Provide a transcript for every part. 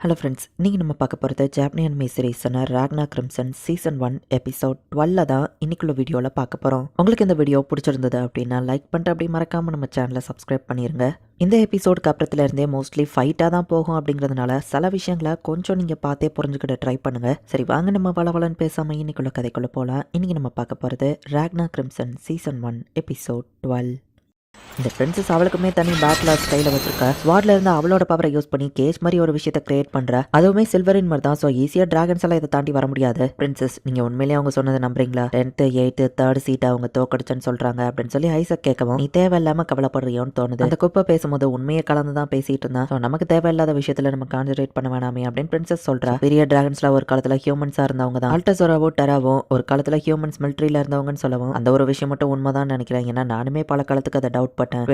Hello friends, இன்றைக்கி நம்ம பார்க்க போகிறது ஜாப்பனீஸ் அனிமே சீரிஸான ராக்னா கிரிம்சன் சீசன் 1 எபிசோட் 12 தான் இன்னைக்குள்ள வீடியோவில் பார்க்க போகிறோம். உங்களுக்கு இந்த வீடியோ பிடிச்சிருந்தது அப்படின்னா லைக் பண்ணிட்டு அப்படி மறக்காமல் நம்ம சேனலை சப்ஸ்கிரைப் பண்ணிடுங்க. இந்த எபிசோடுக்கு அப்புறத்துலேருந்தே மோஸ்ட்லி ஃபைட்டாக தான் போகும் அப்படிங்கிறதுனால சில விஷயங்களை கொஞ்சம் நீங்கள் பார்த்தே புரிஞ்சுக்கிட்ட ட்ரை பண்ணுங்கள். சரி வாங்க நம்ம வளவலன்னு பேசாமல் இன்னைக்குள்ள கதைக்குள்ளே போகலாம். இன்றைக்கி நம்ம பார்க்க போகிறது ராக்னா கிரிம்சன் சீசன் 1 எபிசோட் 12. இந்த பிரின்சஸ் அவளுக்குமே தனி பேட்லாஸ் கையில் வச்சிருக்கா. ஸ்வாட்ல இருந்து அவளோட பவரை யூஸ் பண்ணி கேஸ் மாதிரி ஒரு விஷயத்தை கிரியேட் பண்ற. அதுவுமே சில்வரின் மாதிரி தான். ஸோ ஈஸியாக டிராகன்ஸ் எல்லாம் இதை தாண்டி வர முடியாது. பிரின்சஸ், நீங்க உண்மையிலேயே அவங்க சொன்னதை நம்புறீங்களா? 10th 8th 3rd சீட்டை அவங்க தோக்கடிச்சேன்னு சொல்றாங்க அப்படின்னு சொல்லி ஐசக் கேட்கவும், நீ தேவையில்லாம கவலைப்படுறியோன்னு தோணுது. அந்த குப்பை பேசும்போது உண்மையை கலந்து தான் பேசிட்டு இருந்தான். ஸோ நமக்கு தேவையில்லாத விஷயத்துல நம்ம கான்சென்ட்ரேட் பண்ண வேணாமே அப்படின்னு பிரின்சஸ் சொல்றா. பெரிய டிராகன்ஸ்ல ஒரு காலத்துல ஹியூமன்ஸா இருந்தவங்க தான். ஆல்டசோராவும் டெராவும் ஒரு காலத்துல ஹியூமன்ஸ் மிலிட்ரியில இருந்தவங்கன்னு சொல்லவும், அந்த ஒரு விஷயம் மட்டும் உண்மைதான் நினைக்கிறேன். ஏன்னா நானுமே பல காலத்துக்கு அதை டவுட் பட்டேன்.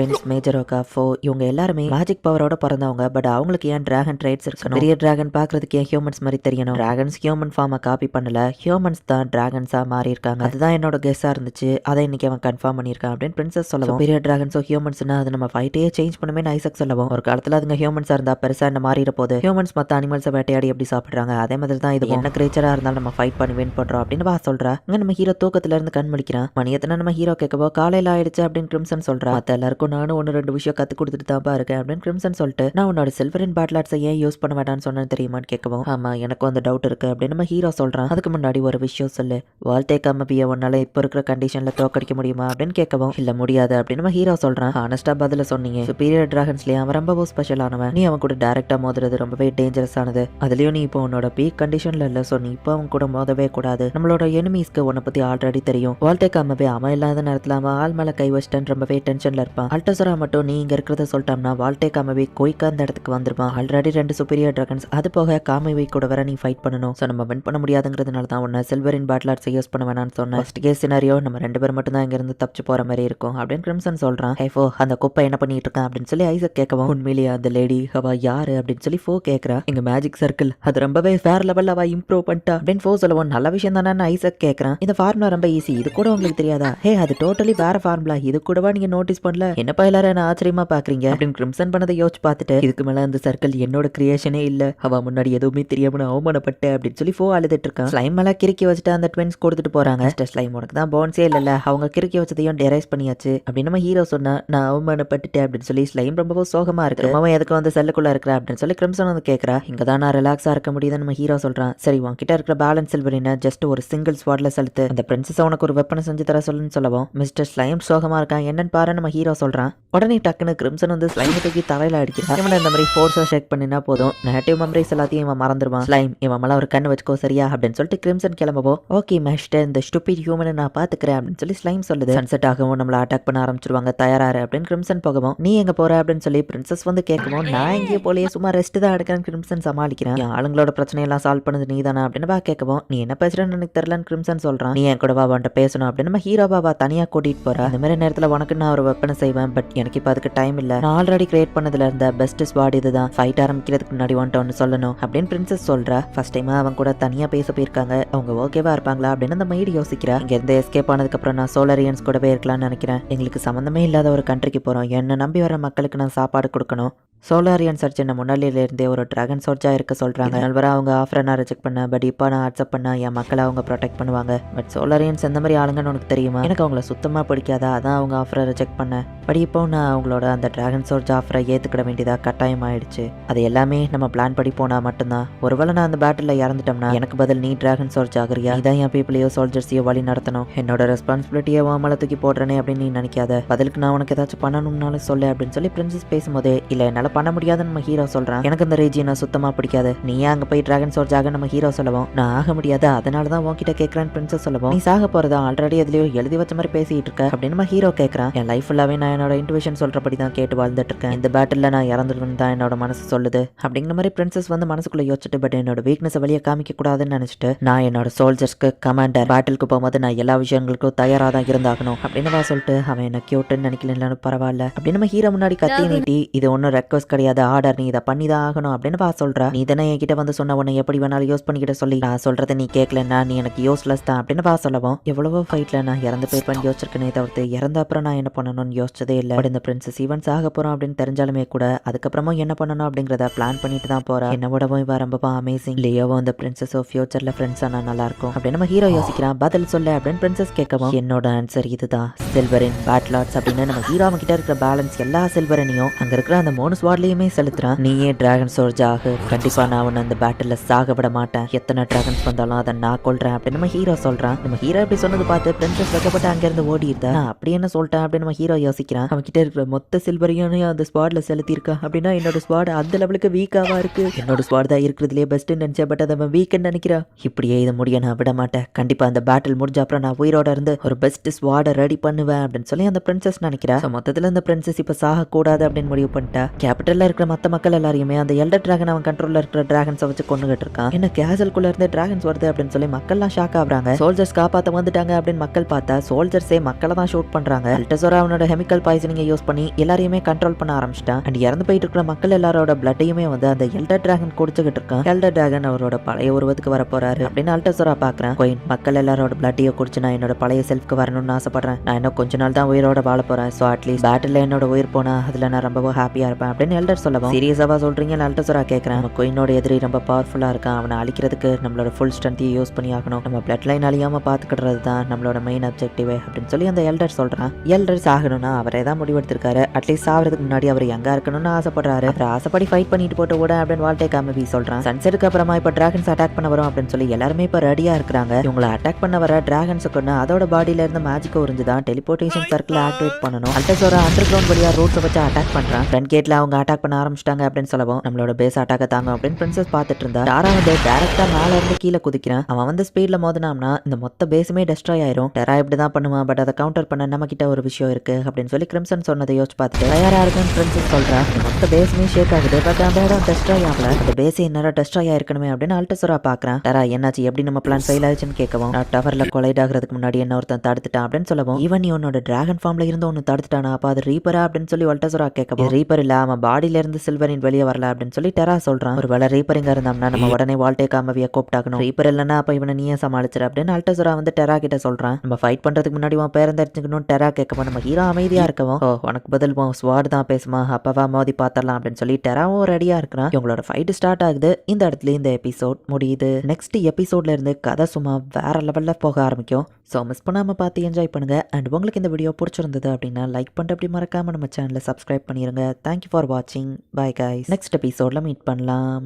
மேஜரோகா ஃபோ இவங்க எல்லாருமே மேஜிக் பவரோட பிறந்தவங்க. பட் அவங்களுக்கு ஏன் டிராகன் ட்ரைட்ஸ் இருக்கணும்? பெரிய டிராகன் பாக்குறதுக்கு ஏன் ஹியூமன்ஸ் மாதிரி தெரியணும்? டிராகன்ஸ் ஹியூமன் ஃபார்மை காப்பி பண்ணல, ஹியூமன்ஸ் தான் டிராகன்ஸா மாறி இருக்காங்க. அதுதான் என்னோட கெஸ்ஸா இருந்துச்சு. அதை இன்னைக்கு அவன் கன்ஃபார்ம் பண்ணியிருக்கான் அப்படின்னு பிரின்சஸ் சொல்லவும், பெரிய டிராகன்ஸோ ஹியூமன்ஸ்னா அது நம்ம ஃபைட்டே சேஞ்ச் பண்ணுமே ஐசக் சொல்லவும், ஒரு காலத்துல அதுங்க ஹியூமன்ஸா இருந்தா பெருசா என்ன மாறிட போகுது? ஹியூமன்ஸ் மற்ற அனிமல்ஸை வேட்டையாடி எப்படி சாப்பிடுறாங்க அதே மாதிரி தான் இது என்ன கிரேச்சரா இருந்தாலும் நம்ம ஃபைட் பண்ணி வின் பண்றோம் அப்படின்னு வா சொல்றா. இங்க நம்ம ஹீரோ தூக்கத்துல இருந்து கண் முழிக்கிறான். மணியத்தனை நம்ம ஹீரோ கேட்கவோ காலையில ஆயிடுச்சு அப்படின்னு கிரிம்சன் சொல்றா. மற்ற எல்லாருக்கும் நானும் 1-2 விஷயம் கத்து கொடுத்துட்டு தான் இருக்கேன் அப்படின்னு கிரிம்சன் சொல்லிட்டு, நான் உன்னோட சில்வரின் பேட்லாட்ஸை ஏன் யூஸ் பண்ண வேண்டாம்னு சொன்னேன்னு தெரியுமான்னு கேட்கவும், ஆமா எனக்கும் அந்த டவுட் இருக்கு அப்படின்னு நம்ம ஹீரோ சொல்றான். அதுக்கு முன்னாடி ஒரு விஷயம் சொல்லு, வால்டேக்காம பிய உன்னால இப்ப இருக்கிற கண்டிஷன்ல தோக்கடிக்க முடியுமா அப்படின்னு கேட்கவும், இல்ல முடியாது அப்படின்னு நம்ம ஹீரோ சொல்றான். ஆனஸ்டா பதில சொன்னீங்க. சுப்பீரியர் டிராகன்ஸ்லயே அவன் ரொம்பவும் ஸ்பெஷல் ஆனவன். நீ அவன் கூட டைரக்டா மோதுறது ரொம்பவே டேஞ்சரஸ் ஆனது. அதுலயும் நீ இப்போ உன்னோட பீக் கண்டிஷன்ல இல்ல. சோ நீ இப்போ அவன் கூட மோதவே கூடாது. நம்மளோட எனிமீஸ்க்கு உன்னை பத்தி ஆல்ரெடி தெரியும். வால்டேக்காமவே அவன் இல்லாத நேரத்துல அவன் ஆள் மேல கை வச்சிட்டேன் ரொம்பவே டென்ஷன்ல இருப்பான். அல்டசரா மட்டும் நீ இங்க இருக்கிறத சொல்லிட்டோம்னா வால்டேக்காமவே குயிக்கா அந்த இடத்துக்கு வந்துருப்பான். ஆல்ரெடி 2 சுப்பீரியர் டிராகன்ஸ், அது போக காமவே கூட வர நீ ஃபைட் பண்ணணும். ஸோ நம்ம வின் பண்ண முடியாதுங்கிறதுனால தான் உன்னை சில்வரின் பேட்லாட்ஸை யூஸ் பண்ண வேணாம்னு சொன்னேன். ஃபர்ஸ்ட் கேஸ் சினாரியோ நம்ம 2 பேர் மட்டும் தான் இங்க இருந்து தப்பிச்சு போற மாதிரி இருக்கும் அப்படின்னு கிரிம்சன் சொல்றான். ஹே ஃபோ, அந்த குப்பை என்ன பண்ணிட்டு இருக்கான் அப்படின்னு சொல்லி ஐசக் கேட்கவும், உண்மையிலேயே அந்த லேடி அவ யாரு அப்படின்னு சொல்லி ஃபோ கேட்கறா. எங்க மேஜிக் சர்க்கிள் அது ரொம்பவே வேற லெவல்ல அவ இம்ப்ரூவ் பண்ணிட்டா அப்படின்னு ஃபோ சொல்லவும், நல்ல விஷயம் தானே ஐசக் கேட்கறான். இந்த ஃபார்முலா ரொம்ப ஈஸி, இது கூட உங்களுக்கு தெரியாதா? ஹே அது டோட்டலி வேற ஃபார்முலா, இது கூடவா நீங்க நோட்டீஸ் பண்ணல? என்னப்பா எல்லாரும் என்ன ஆச்சரியமா பாக்குறீங்க அப்படின்னு கிரிம்சன் பண்ணதை யோசிச்சு பார்த்துட்டு, இதுக்கு மேல அந்த சர்க்கிள் என்னோட கிரியேஷனே இல்ல, அவ முன்னாடி எதுவுமே தெரியாம நான் அவமானப்பட்டேன் அப்படின்னு சொல்லி ஃபோ அழுதுட்டு இருக்கான். ஸ்லைம் மேல கிறுக்கி வச்சுட்டு அந்த ட்வின்ஸ் கொடுத்துட்டு போறாங்க. ஸ்லைம் உனக்கு தான் போன்ஸே இல்ல, அவங்க கிறுக்கி வச்சதையும் டெரைஸ் பண்ணியாச்சு அப்படின்னு நம்ம ஹீரோ சொன்னா, நான் அவமானப்பட்டுட்டேன் அப்படின்னு சொல்லி ஸ்லைம் ரொம்பவும் சோகமா இருக்கு. அவன் எதுக்கு வந்து செல்லுக்குள்ள இருக்கிற அப்படின்னு சொல்லி கிரிம்சன் வந்து கேட்கறா. இங்கதான் நான் ரிலாக்ஸா இருக்க முடியுதுன்னு நம்ம ஹீரோ சொல்றான். சரி உன்கிட்ட இருக்கிற பேலன்ஸ் சில்வரின ஜஸ்ட் ஒரு சிங்கிள் ஸ்வாட்ல செலுத்து, அந்த பிரின்சஸ் உனக்கு ஒரு வெப்பனை செஞ்சு தர சொல்லுன்னு சொல்லவும், மிஸ்டர் ஸ்லைம் சோகமா இருக்கான், என்னன்னு பாரு நம்ம ஹீரோ சொல்றான். உடனே டக்குன்னு கிரிம்சன் வந்து ஸ்லைம் தூக்கி தலையில அடிக்கிறான். இவனை இந்த மாதிரி ஃபோர்ஸா ஷேக் பண்ணினா போதும், நெகட்டிவ் மெமரிஸ் எல்லாத்தையும் இவன் மறந்துடுவான். ஸ்லைம் இவன் மேல ஒரு கண்ணு வச்சுக்கோ சரியா அப்படின்னு சொல்லிட்டு கிரிம்சன் கிளம்பவோ, ஓகே மாஸ்டர், இந்த ஸ்டூபிட் ஹியூமனை நான் பாத்துக்கிறேன் அப்படின்னு சொல்லி ஸ்லைம் சொல்லுது. சன்செட் ஆகவும் நம்மள அட்டாக் பண்ண ஆரம்பிச்சிருவாங்க, தயாராரு அப்படின்னு கிரிம்சன் போகவும், நீ எங்க போற அப்படின்னு சொல்லி பிரின்சஸ் வந்து கேட்கவும், நான் எங்கேயே போலயே சும்மா ரெஸ்ட் தான் எடுக்கிறேன் கிரிம்சன் சமாளிக்கிறேன். என் ஆளுங்களோட பிரச்சனையெல்லாம் சால்வ் பண்ணது நீ தானே அப்படின்னு வா கேட்கவும், நீ என்ன பேசுறேன்னு எனக்கு தெரியலன்னு கிரிம்சன் சொல்றான். நீ என் கூட வா வந்துட்டு பேசணும் அப்படின்னு நம்ம ஹீரோ பாபா தனியா கூட்டிட்டு போறா. இந்த மாதிரி நேரத்துல உனக்கு நான் ஒரு வெப்பனை செய்வேன், பட் எனக்கு இப்ப அதுக்கு டைம் இல்ல. நான் ஆல்ரெடி கிரியேட் பண்ணதுல இருந்த பெஸ்ட் ஸ்வாட் இதுதான், ஃபைட் ஆரம்பிக்கிறதுக்கு முன்னாடி ஒன்று சொல்லணும் அப்படின்னு பிரின்சஸ் சொல்றா. ஃபர்ஸ்ட் டைமா அவன் கூட தனியா பேச போயிருக்காங்க, அவங்க ஓகேவா இருப்பாங்களா அப்படின்னு அந்த மைடி யோசிக்கிறா. இங்க இருந்து எஸ்கேப் ஆனதுக்கு அப்புறம் நான் சோலரியன்ஸ் கூடவே இருக்கலாம்னு நினைக்கிறேன். எங்களுக்கு சம்பந்தமே இல்லாத ஒரு கண்ட்ரிக்கு போறோம், என்ன நம்பி வர மக்களுக்கு நான் சாப்பாடு கொடுக்கணும். சோலாரியன் சர்ச் என்ன முன்னாடியில இருந்தே ஒரு டிராகன் சோர்ஜா இருக்க சொல்றாங்க. வர அவங்க ஆஃபரை நான் ரிஜெக்ட் பண்ண, பட் இப்போ நான் அக்செப்ட் பண்ண என் மக்களை அவங்க ப்ரொடெக்ட் பண்ணுவாங்க. பட் சோலாரியன்ஸ் எந்த மாதிரி ஆளுங்கன்னு உனக்கு தெரியுமா? எனக்கு அவங்கள சுத்தமா பிடிக்காதா, அதான் அவங்க ஆஃபரை ரிஜெக்ட் பண்ணேன். பட் இப்போ நான் அவங்களோட அந்த டிராகன் சோர்ஜ் ஆஃபரை ஏத்துக்கிட வேண்டியதா கட்டாயம் ஆயிடுச்சு. அது எல்லாமே நம்ம பிளான் படி போனா மட்டும்தான். ஒருவேளை நான் அந்த பேட்டில் இறந்துட்டோம்னா எனக்கு பதில் நீ டிராகன் சோர்ஜ் ஆகுறியா? இதான் என் பீப்புளையோ சோல்ஜர்ஸையோ வழி நடத்தணும். என்னோட ரெஸ்பான்சிபிலிட்டியை மேல தூக்கி போடுறேனே அப்படின்னு நீ நினைக்காத. பதிலுக்கு நான் உனக்கு ஏதாச்சும் பண்ணணும்னாலும் சொல்லு அப்படின்னு சொல்லி பிரின்சஸ் பேசும்போதே, இல்ல என்னால பண்ண முடியாதுன்னு நம்ம ஹீரோ சொல்றான். எனக்கு இந்த ரீஜியனை சுத்தமா பிடிக்காது, நீ அங்க போய் டிராகன் சோர்ஜ் ஆக நம்ம ஹீரோ சொல்லவும், நான் ஆக முடியாது அதனாலதான் உன்கிட்ட கேட்கறேன்னு பிரின்சஸ் சொல்லவும், நீ சாக போறதா ஆல்ரெடி எதுலயோ எழுதி வச்ச மாதிரி பேசிட்டு இருக்க அப்படின்னு நம்ம ஹீரோ கேட்கறான். என் லைஃப் ஃபுல்லாவே நான் என்னோட இன்ட்யூஷன் சொல்றபடி தான் கேட்டு வாழ்ந்துட்டு இருக்கேன். இந்த பேட்டில் நான் இறந்துருவேன் தான் என்னோட மனசு சொல்லுது அப்படிங்கிற மாதிரி பிரின்சஸ் வந்து மனசுக்குள்ள யோசிச்சுட்டு, பட் என்னோட வீக்னஸ் வெளியே காமிக்க கூடாதுன்னு நினைச்சிட்டு, நான் என்னோட சோல்ஜர்ஸ்க்கு கமாண்டர், பேட்டிலுக்கு போகும்போது நான் எல்லா விஷயங்களுக்கும் தயாரா தான் இருந்தாகணும் அப்படின்னு சொல்லிட்டு, அவன் என்ன கியூட்டுன்னு நினைக்கலன்னு பரவாயில்ல அப்படின்னு நம்ம ஹீரோ முன்னாடி கத்தி நீட்டி, இது ஒன்னும் ரெக்வஸ்ட் கிடையாது, ஆர்டர், நீ இதை பண்ணி தான் ஆகணும் அப்படின்னு சொல்றா. நீ தானே என்கிட்ட வந்து சொன்ன உன்னை எப்படி வேணாலும் யூஸ் பண்ணிக்கிட்ட சொல்லி, நான் சொல்றதை நீ கேட்கலன்னா நீ எனக்கு யூஸ்லெஸ் தான் அப்படின்னு சொல்லவும், எவ்வளவோ ஃபைட்ல நான் இறந்து போயிருப்பேன் யோசிச்சிருக்கேனே தவிர்த்து இறந்த அப்புறம் நான் என்ன பண்ணணும் ஆகணும்னு யோசிச்சதே இல்லை. பட் இந்த பிரின்சஸ் ஈவன் சாக போறோம் அப்படின்னு தெரிஞ்சாலுமே கூட அதுக்கப்புறமும் என்ன பண்ணணும் அப்படிங்கறத பிளான் பண்ணிட்டு தான் போறா. என்ன விடவும் இவ ரொம்ப அமேசிங். லியோவும் இந்த பிரின்சஸோ ஃபியூச்சர்ல ஃப்ரெண்ட்ஸ் ஆனா நல்லா இருக்கும் அப்படின்னு நம்ம ஹீரோ யோசிக்கிறான். பதில் சொல்ல அப்படின்னு பிரின்சஸ் கேட்கவும் என்னோட ஆன்சர் இதுதான், சில்வரின் பேட்லாட்ஸ் அப்படின்னு நம்ம ஹீரோ கிட்ட இருக்கிற பேலன்ஸ் எல்லா சில்வரனையும் அங்க இருக்கிற அந்த 3 ஸ்வாட்லயுமே செலுத்துறான். நீயே டிராகன் சோல்ஜர் ஆகு, கண்டிப்பா நான் உன்னை அந்த பேட்டில் சாக விட மாட்டேன், எத்தனை டிராகன்ஸ் வந்தாலும் அதை நான் கொல்றேன் அப்படின்னு நம்ம ஹீரோ சொல்றான். நம்ம ஹீரோ இப்படி சொன்னது பார்த்து பிரின்சஸ் வைக்கப்பட்டு அங்கிருந்து ஓடி இருந்தா. அப்படி என்ன சொல்லிட்டேன் அப்படின்னு நம்ம ஹீரோ யோசிக்கிறான். அவன் கிட்ட இருக்கிற மொத்த சில்வரையும் அந்த ஸ்குவாட்ல செலுத்திருக்கான் அப்படின்னா என்னோட ஸ்குவாட் அந்த லெவலுக்கு வீக்காவா இருக்கு. என்னோட ஸ்குவாட் தான் இருக்கிறதுலே பெஸ்ட் நினைச்சேன், பட் அதை வீக்குன்னு நினைக்கிறா. இப்படியே இது முடிய நான் விட மாட்டேன், கண்டிப்பா அந்த பேட்டில் முடிஞ்ச அப்புறம் நான் உயிரோட இருந்து ஒரு பெஸ்ட் ஸ்குவாடை ரெடி பண்ணுவேன் அப்படின்னு சொல்லி அந்த பிரின்சஸ் நினைக்கிறா. மொத்தத்துல அந்த பிரின்சஸ் இப்ப சாக கூடாது அப்படின்னு முடிவு பண்ணிட்டா. கேபிட்டல்ல இருக்கிற மத்த மக்கள் எல்லாரையுமே அந்த எல்டர் டிராகன் அவன் கண்ட்ரோல்ல இருக்கிற டிராகன்ஸை வச்சு கொண்டுகிட்டு இருக்கான். என்ன கேசல்குள்ள இருந்து டிராகன்ஸ் வருது அப்படின்னு சொல்லி மக்கள்லாம் ஷாக் ஆகுறாங்க. சோல்ஜர்ஸ் காப்பாத்த வந்துட்டாங்க அப்படின்னு மக்கள் பார்த்தா சோல்ஜர்ஸே மக்களை தான் ஷூட் பண்றாங்க. அல்டசோரா அவனோட கெமிக்கல் பாய்சனிங்கை யூஸ் பண்ணி எல்லாரையுமே கண்ட்ரோல் பண்ண ஆரம்பிச்சிட்டான். அண்ட் இறந்து போயிட்டு இருக்கிற மக்கள் எல்லாரோட பிளட்டையுமே வந்து அந்த எல்டர் டிராகன் குடிச்சுக்கிட்டு இருக்கான். எல்டர் டிராகன் அவரோட பழைய உருவத்துக்கு வர போறாரு அப்படின்னு அல்டசோரா பாக்குறேன். கோயின் மக்கள் எல்லாரோட பிளட்டையோ குடிச்சு நான் என்னோட பழைய செல்ஃப்க்கு வரணும்னு ஆசைப்படுறேன். நான் இன்னும் கொஞ்ச நாள் தான் உயிரோட வாழ போறேன். சோ அட்லீஸ்ட் பேட்டில் என்னோட உயிர் போனா அதுல நான் ரொம்ப ஹாப்பியா இருப்பேன் அப்படின்னு எல்டர் சொல்லவும் சீரியஸாவா சொல்றீங்க அல்டசோரா கேட்கறேன். நம்ம கோயினோட எதிரி ரொம்ப பவர்ஃபுல்லா இருக்கான், அவனை அழிக்கிறதுக்கு நம்மளோட ஃபுல் ஸ்ட்ரென்த்தையும் யூஸ் பண்ணி ஆகணும். நம்ம பிளட் லைன் அழியாம பாத்துக்கிடுறது தான் நம்மளோட மெயின் அப்ஜெக்டிவ் அப்படின்னு சொல்லி அந்த எல்டர் சொல்றான். எல்டர் சாகணும்னா அவரே தான் முடிவெடுத்திருக்காரு. அட்லீஸ்ட் சாகிறதுக்கு முன்னாடி அவர் எங்க இருக்கணும்னு ஆசைப்படுறாரு. அப்புறம் ஆசைப்படி ஃபைட் பண்ணிட்டு போட்டு கூட அப்படின்னு வால்டே காமவி சொல்றான். சன்செட்டுக்கு அப்புறமா இப்ப டிராகன்ஸ் அட்டாக் பண்ண வரும் அப்படின்னு சொல்லி எல்லாருமே இப்ப ரெடியா இருக்காங்க. இவங்களை அட்டாக் பண்ண வர டிராகன்ஸுக்கு அதோட பாடியில இருந்து மேஜிக் உறிஞ்சுதான் டெலிபோர்டேஷன் சர்க்கிள் ஆக்டிவேட் பண்ணணும். அல்டசோரா அண்டர் கிரவுண்ட் வழியா ரூட்ஸை வச்சு அட்டாக் பண்றான். ஃப்ரண்ட் கேட்ல அவங்க அட்டாக் பண்ண ஆரம்பிச்சிட்டாங்க அப்படின்னு சொல்லவும் நம்மளோட பேஸ் அட்டாக்க தாங்க அப்படின்னு பிரின்சஸ் பார்த்துட்டு இருந்தா. டாரா வந்து டைரக்டா மேல இருந்து கீழே குதிக்கிறான். அவன் வந்து ஸ்பீட்ல மோதினாம்னா இந்த மொத்த பேஸுமே டெஸ்ட்ராய் ஆயிரும். டெரா இப்படிதான் பண்ணுவான், பட் அதை கவுண்டர் பண்ண நம்ம கிட்ட ஒரு விஷயம் இருக்கு அப்படின்னு சொல்லி கிரிம்சன் சொன்னதை யோசிச்சு பார்த்துட்டு தயாரா இருக்குன்னு பிரின்சஸ் சொல்றா. மொத்த பேஸுமே ஷேக் ஆகுது, பட் அந்த இடம் டெஸ்ட்ராய் ஆகல. அந்த பேஸ் இன்னும் டெஸ்ட்ராய் ஆயிருக்கணுமே அப்படின்னு அல்டசோரா பாக்குறான். டெரா என்னாச்சு, எப்படி நம்ம பிளான் ஃபெயில் ஆயிடுச்சுன்னு கேட்கவும் நான் டவர்ல கொலைட் ஆகிறதுக்கு முன்னாடி என்ன ஒருத்தன் தடுத்துட்டான் அப்படின்னு சொல்லவும் ஈவன் நீ உன்னோட டிராகன் ஃபார்ம்ல இருந்து ஒன்னு தடுத்துட்டானா, அப்ப அது ரீப்பரா அப்படின்னு சொல்லி அல்டசோரா கேட்கவும் ரீப்பர் இல்ல, அவன் பாடியில இருந்து சில்வரின் வெளியே வரல அப்படின்னு சொல்லி டெரா சொல்றான். ஒரு வேளை ரீப்பர் இங்க இருந்தாம்னா நம்ம உடனே வால்டே காமவிய கூப்பிட்டாக்கணும். ரீப்பர் இல்லைன்னா அப்ப இவனை நீயே சமாளிச்சிரு அப்படின்னு அல்டசோரா வந்து டெரா கிட்ட சொல்றான். நம்ம ஃபைட் பண்றதுக்கு முன்னாடி உன் பேரன் தெரிஞ்சுக்கணும் டெரா கேட்கவும் நம்ம ஹீரோ அமைதியா இருக்கவும் ஓ உனக்கு பதில் ஸ்வாட் தான் பேசுமா, அப்பவா மோதி பாத்திரலாம் அப்படின்னு சொல்லி டெராவும் ரெடியா இருக்கிறான். இவங்களோட ஃபைட் ஸ்டார்ட் ஆகுது. இந்த இடத்துல இந்த எபிசோட் முடியுது. நெக்ஸ்ட் எபிசோட்ல இருந்து கதை சும்மா வேற லெவல்ல போக ஆரம்பிக்கும். ஸோ மிஸ் பண்ணாம பார்த்து என்ஜாய் பண்ணுங்க. அண்ட் உங்களுக்கு இந்த வீடியோ பிடிச்சிருந்தது அப்படின்னா லைக் பண்ணிட்டு அப்படி மறக்காம நம்ம சேனலை சப்ஸ்கிரைப் பண்ணிருங்க. தேங்க்யூ ஃபார் வாட்சிங். Bye guys. நெக்ஸ்ட் எபிசோட்ல மீட் பண்ணலாம்.